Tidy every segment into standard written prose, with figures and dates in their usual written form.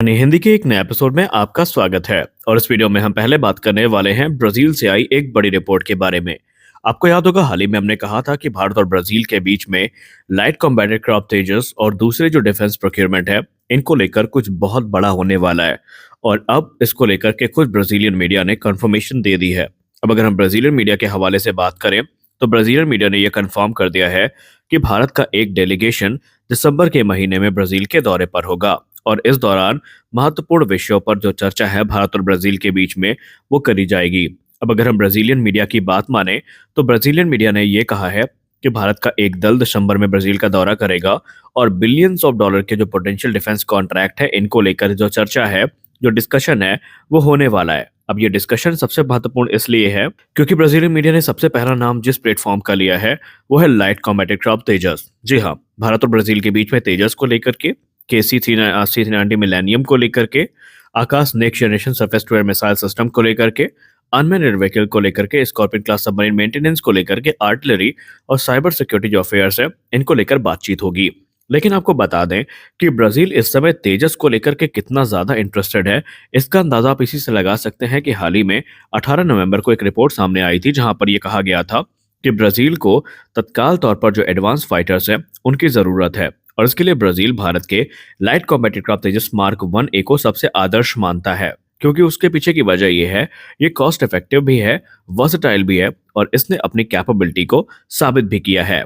हिंदी के एक नए एपिसोड में आपका स्वागत है। और इस वीडियो में हम पहले बात करने वाले हैं ब्राजील से आई एक बड़ी रिपोर्ट के बारे में। आपको याद होगा, हाल ही में हमने कहा था कि भारत और ब्राजील के बीच में लाइट कॉम्बैट एयरक्राफ्ट तेजस और दूसरे जो डिफेंस प्रोक्योरमेंट है, इनको लेकर कुछ बहुत बड़ा होने वाला है। और अब इसको लेकर के कुछ ब्राजीलियन मीडिया ने कंफर्मेशन दे दी है। अब अगर हम ब्राजीलियन मीडिया के हवाले से बात करें तो ब्राजीलियन मीडिया ने यह कंफर्म कर दिया है कि भारत का एक डेलीगेशन दिसंबर के महीने में ब्राजील के दौरे पर होगा। और इस दौरान महत्वपूर्ण विषयों पर जो चर्चा है भारत और ब्राजील के बीच में, वो करी जाएगी। अब अगर हम ब्राजीलियन मीडिया की बात माने तो ब्राजीलियन मीडिया ने ये कहा है कि भारत का एक दल दिसंबर में ब्राजील का दौरा करेगा और बिलियंस ऑफ डॉलर के जो पोटेंशियल डिफेंस कॉन्ट्रैक्ट है, इनको लेकर जो चर्चा है, जो डिस्कशन है, वो होने वाला है। अब ये डिस्कशन सबसे महत्वपूर्ण इसलिए है क्योंकि ब्राजीलियन मीडिया ने सबसे पहला नाम जिस प्लेटफॉर्म का लिया है वो है लाइट कॉम्बैट एयरक्राफ्ट तेजस। जी हाँ, भारत और ब्राजील के बीच में तेजस को लेकर के C-390 मिलेनियम को लेकर के, Akash next generation surface to air missile system को लेकर के, अनमैन्ड व्हीकल को लेकर के, स्कॉर्पियन क्लास सबमरीन मेंटेनेंस को लेकर के, आर्टिलरी और साइबर सिक्योरिटी जो अफेयर्स है, इनको लेकर बातचीत होगी। लेकिन आपको बता दें कि ब्राजील इस समय तेजस को लेकर के कितना ज्यादा इंटरेस्टेड है, इसका अंदाजा आप इसी से लगा सकते हैं कि हाल ही में 18 नवंबर को एक रिपोर्ट सामने आई थी जहां पर यह कहा गया था कि ब्राजील को तत्काल तौर पर जो एडवांस फाइटर्स हैं, उनकी जरूरत है। और इसके लिए ब्राजील भारत के लाइट कॉम्बैट एयरक्राफ्ट तेजस मार्क 1A को सबसे आदर्श मानता है, क्योंकि उसके पीछे की वजह यह है, ये कॉस्ट इफेक्टिव भी है, वर्सेटाइल भी है और इसने अपनी कैपेबिलिटी को साबित भी किया है।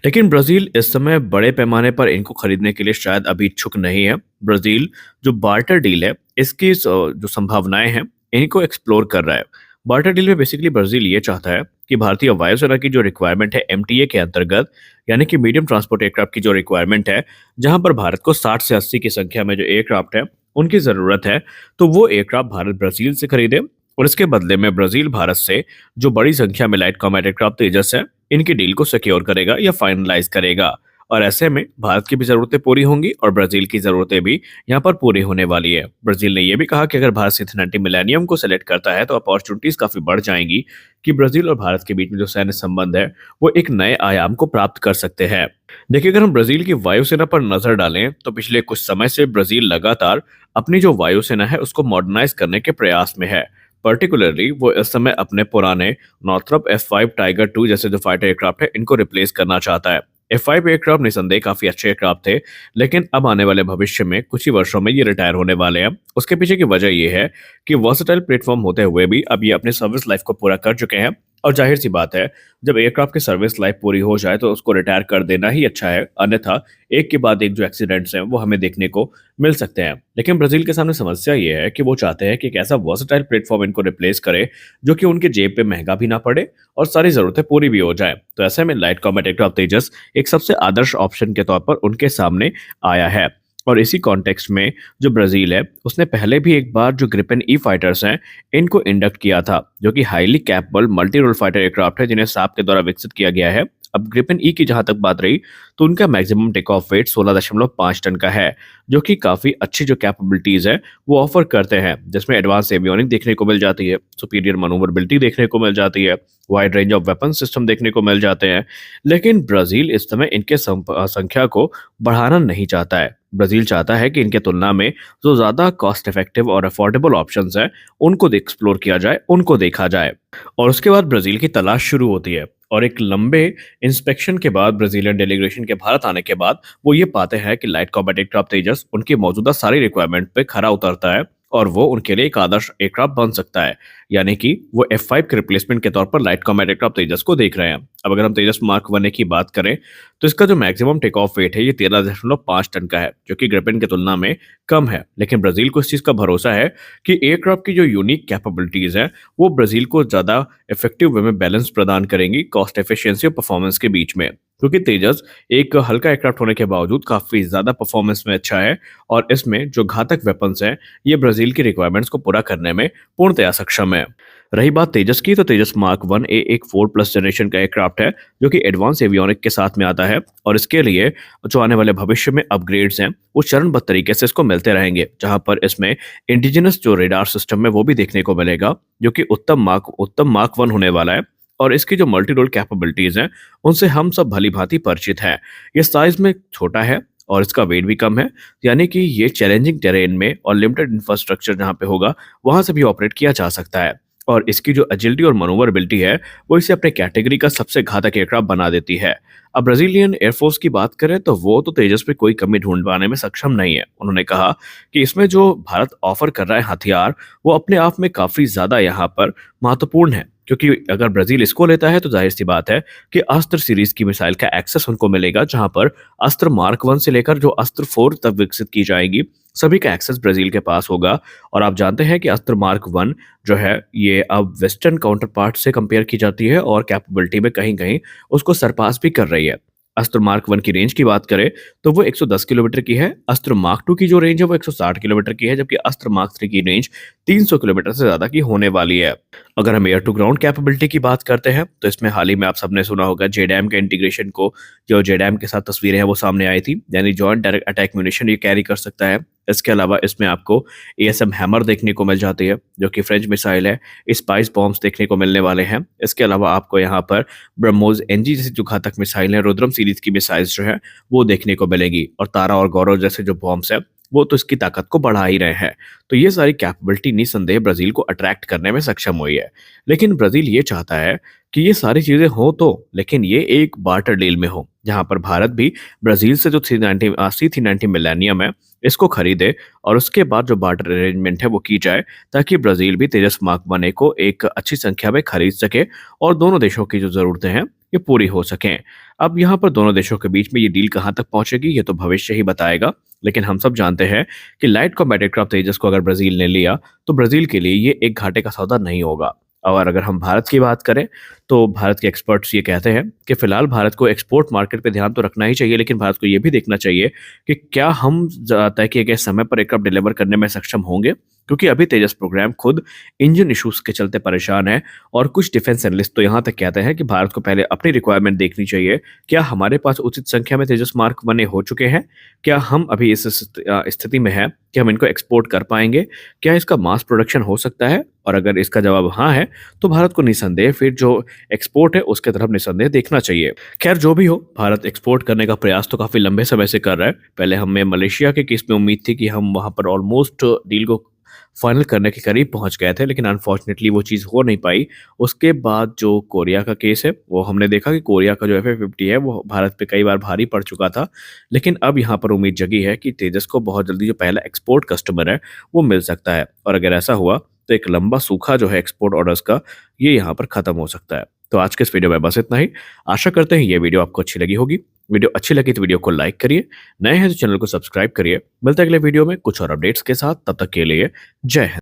लेकिन ब्राजील इस समय बड़े पैमाने पर इनको खरीदने के लिए शायद अभी इच्छुक नहीं है। ब्राजील जो बार्टर डील है, इसकी जो संभावनाएं हैं, इनको एक्सप्लोर कर रहा है। बार्टर डील में बेसिकली ब्राजील ये चाहता है कि भारतीय वायुसेना की जो रिक्वायरमेंट है MTA के अंतर्गत, यानी कि मीडियम ट्रांसपोर्ट एयरक्राफ्ट की जो रिक्वायरमेंट है, जहां पर भारत को 60 से 80 की संख्या में जो एयरक्राफ्ट है उनकी जरूरत है, तो वो एयरक्राफ्ट भारत ब्राजील से खरीदे और इसके बदले में ब्राजील भारत से जो बड़ी संख्या में लाइट कॉम्बैट एयरक्राफ्ट तेजस है, इनकी डील को सिक्योर करेगा या फाइनलाइज करेगा। और ऐसे में भारत की भी जरूरतें पूरी होंगी और ब्राजील की जरूरतें भी यहाँ पर पूरी होने वाली है। ब्राजील ने यह भी कहा कि अगर भारत C-390 मिलेनियम को सेलेक्ट करता है तो अपॉर्चुनिटीज काफी बढ़ जाएंगी कि ब्राजील और भारत के बीच में जो सैन्य संबंध है वो एक नए आयाम को प्राप्त कर सकते हैं। देखिए, अगर हम ब्राजील की वायुसेना पर नजर डालें तो पिछले कुछ समय से ब्राजील लगातार अपनी जो वायुसेना है उसको मॉडर्नाइज करने के प्रयास में है। पर्टिकुलरली वो इस समय अपने पुराने नॉर्थरॉप F5 टाइगर 2 जैसे जो फाइटर एयरक्राफ्ट है, इनको रिप्लेस करना चाहता है। F5 एयरक्राफ्ट निसंदेह काफी अच्छे एयरक्राफ्ट थे, लेकिन अब आने वाले भविष्य में कुछ ही वर्षों में ये रिटायर होने वाले हैं। उसके पीछे की वजह ये है कि वर्सेटाइल प्लेटफॉर्म होते हुए भी अब ये अपने सर्विस लाइफ को पूरा कर चुके हैं। और जाहिर सी बात है, जब एयरक्राफ्ट की सर्विस लाइफ पूरी हो जाए तो उसको रिटायर कर देना ही अच्छा है, अन्यथा एक के बाद एक जो एक्सीडेंट्स हैं वो हमें देखने को मिल सकते हैं। लेकिन ब्राजील के सामने समस्या ये है कि वो चाहते हैं कि एक ऐसा वर्सेटाइल प्लेटफॉर्म इनको रिप्लेस करे जो कि उनके जेब पे महंगा भी ना पड़े और सारी जरूरतें पूरी भी हो जाए। तो ऐसे में लाइट कॉम्बैट एयरक्राफ्ट तेजस एक सबसे आदर्श ऑप्शन के तौर पर उनके सामने आया है। और इसी कॉन्टेक्स्ट में जो ब्राजील है, उसने पहले भी एक बार जो ग्रिपेन ई फाइटर्स हैं, इनको इंडक्ट किया था, जो कि highly capable multi role fighter aircraft है जिन्हें साप के द्वारा विकसित किया गया है। अब ग्रिपेन ई की जहां तक बात रही तो उनका maximum take off weight 16.5 ton का है, जो कि काफी अच्छी जो कैपेबिलिटीज है वो ऑफर करते हैं, जिसमें एडवांस एवियोनिक देखने को मिल जाती है, सुपीरियर मनूवरबिलिटी देखने को मिल जाती है, wide range of weapon system देखने को मिल जाते हैं। लेकिन ब्राजील इस समय इनके संख्या को बढ़ाना नहीं चाहता है। ब्राजील चाहता है कि इनके तुलना में जो ज्यादा कॉस्ट इफेक्टिव और अफोर्डेबल ऑप्शंस हैं, उनको एक्सप्लोर किया जाए, उनको देखा जाए। और उसके बाद ब्राजील की तलाश शुरू होती है और एक लंबे इंस्पेक्शन के बाद, ब्राजीलियन डेलीगेशन के भारत आने के बाद, वो ये पाते हैं कि लाइट कॉम्बैट एयरक्राफ्ट तेजस उनकी मौजूदा सारी रिक्वायरमेंट पे खरा उतरता है और वो उनके लिए एक आदर्श एयरक्राफ्ट बन सकता है। यानी कि वो F5 के रिप्लेसमेंट के तौर पर लाइट कॉम्बैट एयरक्राफ्ट तेजस को देख रहे हैं। अब अगर हम तेजस मार्क 1A की बात करें तो इसका जो मैक्सिमम टेक ऑफ वेट है ये 13.5 टन का है, जो कि ग्रिपेन की तुलना में कम है। लेकिन ब्राजील को इस चीज का भरोसा है कि एयरक्राफ्ट की जो यूनिक कैपेबिलिटीज है वो ब्राजील को ज्यादा इफेक्टिव वे में बैलेंस प्रदान करेंगी कॉस्ट एफिशिएंसी और परफॉर्मेंस के बीच में, क्योंकि तेजस एक हल्का एयरक्राफ्ट होने के बावजूद काफी ज्यादा परफॉर्मेंस में अच्छा है और इसमें जो घातक वेपन्स हैं ये ब्राजील की रिक्वायरमेंट्स को पूरा करने में पूर्णतया सक्षम है। रही बात तेजस की, तो तेजस मार्क 1A एक 4+ जनरेशन का एयरक्राफ्ट है जो कि एडवांस एवियोनिक के साथ में आता है और इसके लिए जो आने वाले भविष्य में अपग्रेड्स हैं वो चरणबद्ध तरीके से इसको मिलते रहेंगे, जहां पर इसमें इंडिजिनस जो रेडार सिस्टम है वो भी देखने को मिलेगा, जो कि उत्तम मार्क 1 होने वाला है। और इसकी जो मल्टी रोल कैपेबिलिटीज हैं उनसे हम सब भली भांति परिचित हैं। ये साइज में छोटा है और इसका वेट भी कम है, यानी कि ये चैलेंजिंग टेरेन में और लिमिटेड इंफ्रास्ट्रक्चर जहाँ पे होगा वहाँ से भी ऑपरेट किया जा सकता है। और इसकी जो एजिलिटी और मनोवरबिलिटी है वो इसे अपने कैटेगरी का सबसे घातक एयरक्राफ्ट बना देती है। अब ब्राजीलियन एयरफोर्स की बात करें तो वो तो तेजस पे कोई कमी ढूंढ पाने में सक्षम नहीं है। उन्होंने कहा कि इसमें जो भारत ऑफर कर रहा है हथियार वो अपने आप में काफी ज्यादा यहाँ पर महत्वपूर्ण है, क्योंकि अगर ब्राजील इसको लेता है तो जाहिर सी बात है कि अस्त्र सीरीज की मिसाइल का एक्सेस उनको मिलेगा, जहां पर अस्त्र मार्क 1 से लेकर जो अस्त्र 4 तक विकसित की जाएंगी सभी का एक्सेस ब्राजील के पास होगा। और आप जानते हैं कि अस्त्र मार्क 1 जो है ये अब वेस्टर्न काउंटर पार्ट से कंपेयर की जाती है और कैपेबिलिटी में कहीं कहीं उसको सरपास भी कर रही है। अस्त्र मार्क 1 की रेंज की बात करें तो वो 110 किलोमीटर की है। अस्त्र मार्क 2 की जो रेंज है वो 160 किलोमीटर की है, जबकि अस्त्र मार्क 3 की रेंज 300 किलोमीटर से ज्यादा की होने वाली है। अगर हम एयर टू ग्राउंड कैपेबिलिटी की बात करते हैं तो इसमें हाल ही में आप सबने सुना होगा जेडैम के इंटीग्रेशन को, जो जेडैम के साथ तस्वीरें हैं वो सामने आई थी, यानी जॉइंट डायरेक्ट अटैक म्यूनिशन ये कैरी कर सकता है। इसके अलावा इसमें आपको एएसएम हैमर देखने को मिल जाती है जो कि फ्रेंच मिसाइल है। स्पाइस बॉम्ब्स देखने को मिलने वाले हैं। इसके अलावा आपको यहाँ पर ब्रह्मोस एनजी जैसी जो घातक मिसाइल है, रुद्रम सीरीज की मिसाइल्स जो है वो देखने को मिलेगी, और तारा और गौरव जैसे जो बॉम्ब्स है वो तो इसकी ताकत को बढ़ा ही रहे हैं। तो ये सारी कैपेबिलिटी निसंदेह ब्राजील को अट्रैक्ट करने में सक्षम हुई है। लेकिन ब्राजील ये चाहता है कि ये सारी चीजें हो तो, लेकिन ये एक बार्टर डील में हो, जहां पर भारत भी ब्राजील से जो C-390 मिलेनियम है इसको खरीदे, और उसके बाद जो बार्टर अरेंजमेंट है वो की जाए, ताकि ब्राजील भी तेजस मार्क 1 को एक अच्छी संख्या में खरीद सके और दोनों देशों की जो जरूरतें हैं ये पूरी हो सकें। अब यहाँ पर दोनों देशों के बीच में ये डील कहाँ तक पहुंचेगी ये तो भविष्य ही बताएगा, लेकिन हम सब जानते हैं कि लाइट कॉम्बैट एयरक्राफ्ट तेजस को अगर ब्राजील ने लिया तो ब्राजील के लिए ये एक घाटे का सौदा नहीं होगा। और अगर हम भारत की बात करें तो भारत के एक्सपर्ट्स ये कहते हैं कि फिलहाल भारत को एक्सपोर्ट मार्केट पे ध्यान तो रखना ही चाहिए, लेकिन भारत को ये भी देखना चाहिए कि क्या हम तय किए गए समय पर एयरक्राफ्ट डिलीवर करने में सक्षम होंगे, क्योंकि अभी तेजस प्रोग्राम खुद इंजन इश्यूज के चलते परेशान है। और कुछ डिफेंस एनालिस्ट तो यहाँ तक कहते हैं कि भारत को पहले अपनी रिक्वायरमेंट देखनी चाहिए। क्या हमारे पास उचित संख्या में तेजस मार्क 1 हो चुके हैं? क्या हम अभी इस स्थिति में है कि हम इनको एक्सपोर्ट कर पाएंगे? क्या इसका मास प्रोडक्शन हो सकता है? और अगर इसका जवाब हाँ है तो भारत को निसंदेह फिर जो एक्सपोर्ट है उसके तरफ निसंदेह देखना चाहिए। खैर जो भी हो, भारत एक्सपोर्ट करने का प्रयास तो काफी लंबे समय से कर रहा है। पहले हमें मलेशिया के केस में उम्मीद थी कि हम वहां पर ऑलमोस्ट डील को फाइनल करने के करीब पहुंच गए थे, लेकिन अनफॉर्चुनेटली वो चीज़ हो नहीं पाई। उसके बाद जो कोरिया का केस है वो हमने देखा कि कोरिया का जो FA-50 है वो भारत पे कई बार भारी पड़ चुका था। लेकिन अब यहाँ पर उम्मीद जगी है कि तेजस को बहुत जल्दी जो पहला एक्सपोर्ट कस्टमर है वो मिल सकता है, और अगर ऐसा हुआ तो एक लंबा सूखा जो है एक्सपोर्ट ऑर्डर्स का ये यहाँ पर खत्म हो सकता है। तो आज के इस वीडियो में बस इतना ही। आशा करते हैं ये वीडियो आपको अच्छी लगी होगी। वीडियो अच्छी लगी तो वीडियो को लाइक करिए, नए हैं तो चैनल को सब्सक्राइब करिए। मिलते हैं अगले वीडियो में कुछ और अपडेट्स के साथ, तब तक के लिए जय हिंद।